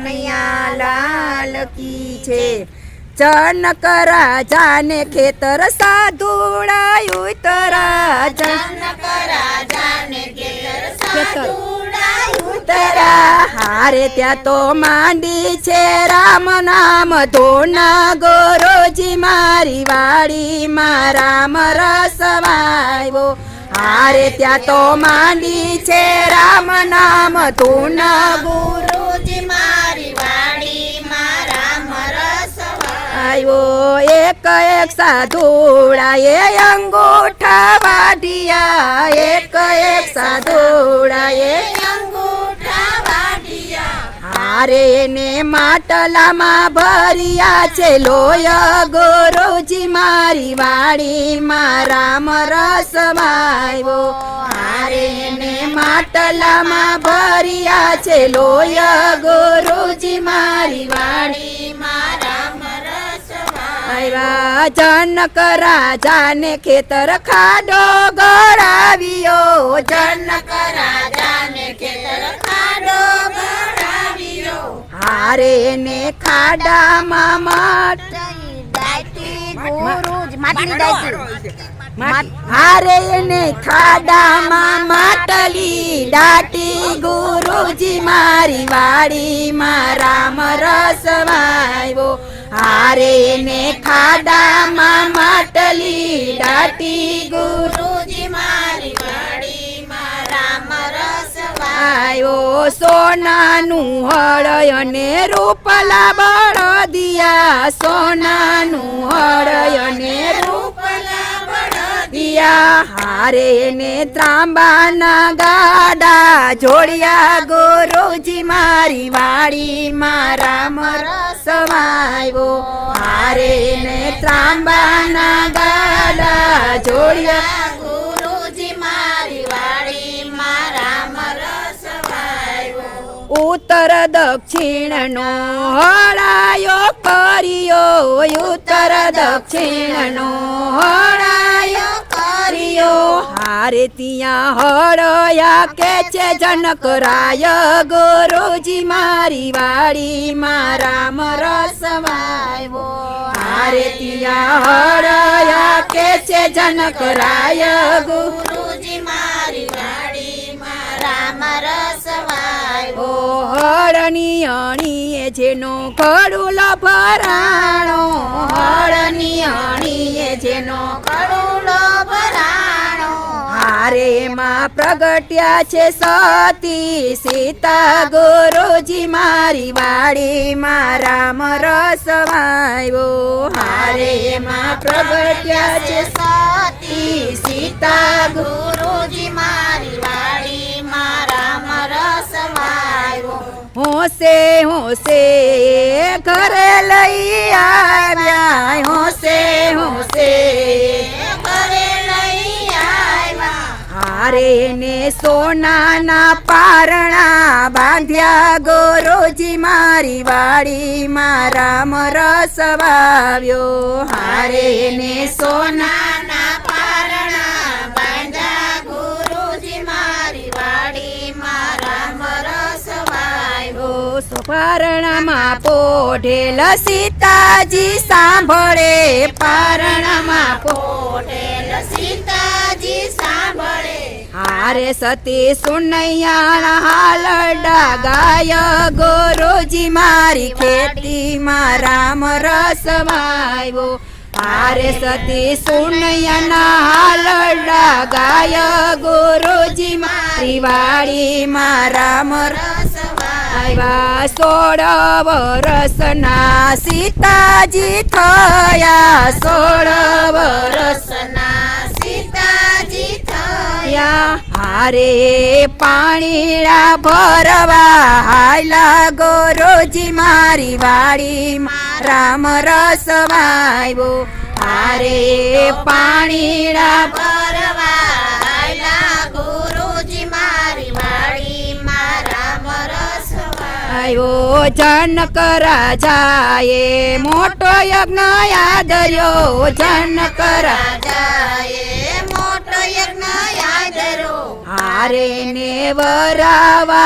કનૈયા લાલ કી છે। जनक राजा ने खेतर साधुड़ायु तरा जनक राजा ने खेतर साधुड़ायु तरा हारे त्या तो मांडी छे राम नाम धोना गोरोजी मारी वाड़ी मा राम रस वायो हारे त्या तो मांडी छे राम नाम धोना गुरुजी मारी वाड़ी मा राम रस आयो एक एक साधुड़ा ये अंगूठा वाडिया एक एक साधुड़ा ये अंगूठा वाडिया हारे ने માટલા માં ભર્યા છે લોય ગુરુજી મારી વાડી માં રામ રસ વાયો હારે ને માટલા માં ભર્યા છે લોય ગુરુજી મારી વાડી માં રામ जनक राजा ने खेतर खाडो गड़ावियो जनक राजा ने खेतर खाडो गड़ावियो हारे ने खाडा हारे ने खाडा માટલી દાટી ગુરુજી મારી વાડી માં રામ રસ વાયો हारे ने खाडा માટલી દાટી गुरुजी मारी वाड़ी मा राम रस वायो सोनानु हळय ने रूपला बळदिया सोनानु हळय ने रूपला बळदिया हारे ने ત્રાંબાના ગાડા જોડિયા ગુરુજી મારી વાડી मा राम रस वायो हारे ने ત્રાંબાના ગાડા જોડિયા ગુરુજી મારી વાડી मा राम रस वायो उत्तर दक्षिण नो हळायो करियो उत्तर दक्षिण नो हळायो करियो हारे तिया हळया के छे जनक राय गुरुजी मारी वाड़ी मा राम रस वायो हारे तिया हळया के छे जनक राय गुरुजी मारी वाड़ी मा राम रस वायो हळनी अणीए जेनो कड़ुलो भराणो हळनी अणीए जेनो कड़ुलो भराणो हारे मां प्रगट्या छे सती सीता गुरुजी मारी वाड़ी मा राम रस वायो हारे मां प्रगट्या छे सती सीता गुरुजी मारी वाड़ी मा राम रस वायो होसे होसे घरे लई आव्या होसे होसे घरे लई आव्या हारे ने सोनाना पारणा बांध्या गुरुजी मारी वाड़ी मा राम रस वाव्यो हारे ने सोनाना पारणा बांध्या गुरुजी मारी वाड़ी मा राम रस वाव्यो पारणा मा पोढेल सीताजी सांभळे पारणा मा पोढेल सीताजी सांभळे हारे सती सुनैयाणा हालडा गाय गुरुजी मारी खेती मा राम रस वायो हारे सती सुनैयाणा हालडा गाय गुरुजी मारी वाड़ी मा राम रस वाया 16 વરસના सीताजी थया 16 વરસના सीताजी थया हारे पाणीड़ा भरवा हायला गुरुजी मारी वाड़ी राम रस वायो हारे पाणीड़ा भरवा हायला गुरुजी मारी वाड़ी राम रस वायो जनक राजाए मोटो यज्ञ यादर्यो जनक राजाए मोटो यज्ञ यादर्यो हारे ने वरावा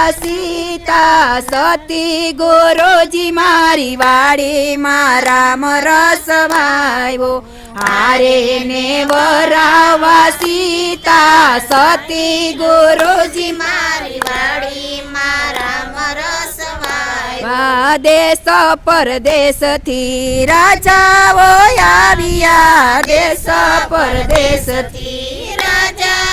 સીતા સતી ગુરુજી મારી વાડીમાં રામ રસ વાવ્યો હારે ને વરાવા સીતા સતી ગુરુજી મારી વાડીમાં રામ રસ વાવ્યો દેશ પરદેશથી રાજાઓ આવ્યા દેશ પરદેશથી રાજાઓ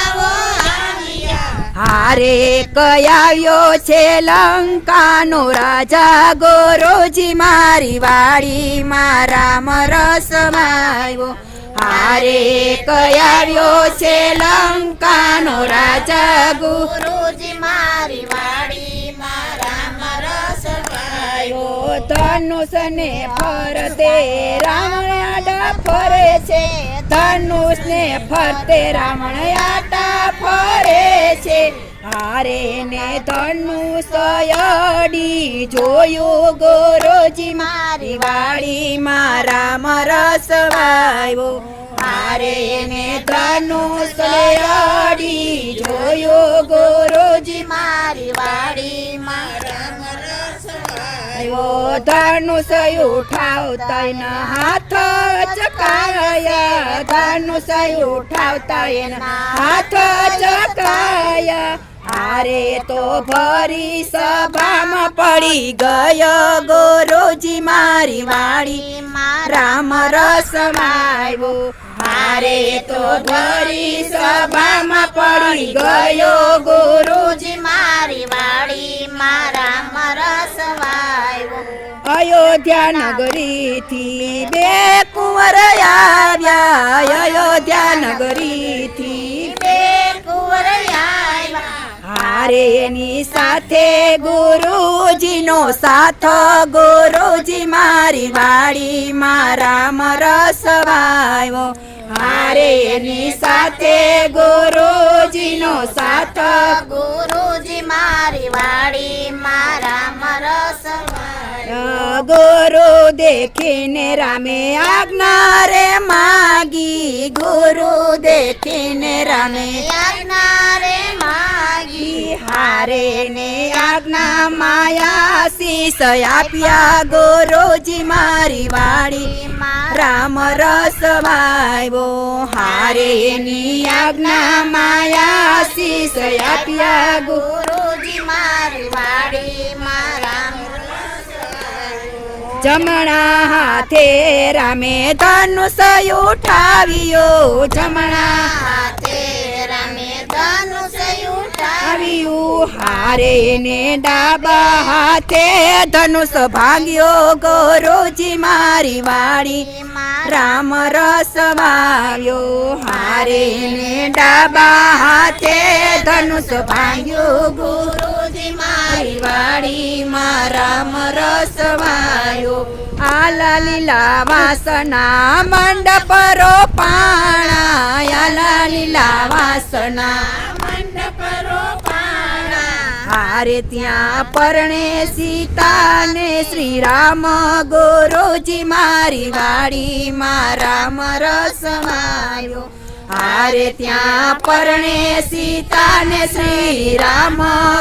હારે કયાવ્યો છે લંકાનો રાજા ગુરુજી મારી વાડીમાં રામ રસ વાવ્યો હારે કયાવ્યો છે લંકાનો રાજા ગુરુજી મારી વાડીમાં રામ રસ વાવ્યો ધનુષ ને ફરતે રાવણ આડા ફરે છે ધનુષ ને ફરતે રાવણ આડા ફરે છે હારે ને ધનુષ અડી જોયું ગુરુજી મારી વાડીમાં રામ રસ વાવ્યો હારે ને ધનુષ અડી જોયું ગુરુજી મારી વાડીમાં રામ રસ વાવ્યો ધનુષ ઉઠાવતા એના હાથ ચકાયા ધનુષ ઉઠાવતા એના હાથ ચકાયા હારે તો ભરી સભામાં પડી ગયો ગુરુજી મારી વાડીમાં રામ રસ વાવ્યો હારે તો ભરી સભામાં પડી ગયો ગુરુજી મારી વાડીમાં રામ રસ વાવ્યો અયોધ્યા નગરીથી બે કુંવર આવ્યા અયોધ્યા નગરીથી બે કુંવર આવ્યા હારે એની સાથે ગુરુજીનો સાથ ગુરુજી મારી વાડીમાં રામ રસ વાવ્યો હારે એની સાથે ગુરુજીનો સાથ ગુરુજી મારી વાડીમાં રામ રસ વાવ્યો ગુરુ દેખીને રામે આજ્ઞા રે માગી ગુરુ દેખીને રામે આજ્ઞા રે માગી હારે ને આજ્ઞા માયા શીશ આપ્યા ગુરુજી મારી વાડીમાં રામ રસ વાવ્યો હારે ની આજ્ઞા માયા શીશ આપ્યા ગુરુજી મારી વાડીમાં રામ જમણા હાથે રામે ધનુષ ઉઠાવ્યો જમણા હાથે રામે ધનુષ ઉઠાવ્યું હારે ને ડાબા હાથે ધનુષ ભાગ્યો ગુરુજી મારી વાડીમાં રામ રસ વાવ્યો હારે ને ડાબા હાથે ધનુષ ભાગ્યો ગુરુજી મારી વાડીમાં રામ રસ વાવ્યો આલા લીલા વાસના મંડપ રોપાણા આલા લીલા વાસના મંડપ રોપાણા હારે ત્યાં પરણે સીતા ને શ્રી રામ ગુરુજી મારી વાડીમાં રામ રસ વાવ્યો હારે ત્યાં પરણે સીતા ને શ્રી રામ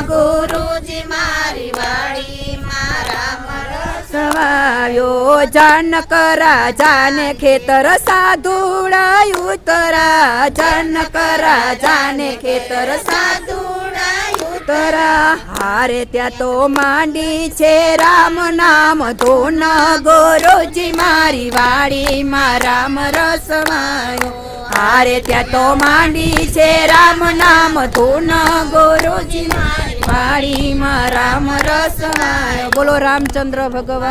ગુરુજી મારી વાડીમાં રામ રસ વાવ્યો જનક રાજાને ખેતર સાધુડા ઉતરા જનક રાજાને ખેતર સાધુડા ઉતરા હારે ત્યાં તો માંડી છે રામ નામ ધૂન ગુરુજી મારી વાડીમાં રામ રસ વાવ્યો હારે ત્યાં તો માંડી છે રામ નામ ધૂન ગુરુજી મારી વાડીમાં રામ રસ વાવ્યો બોલો રામચંદ્ર ભગવાન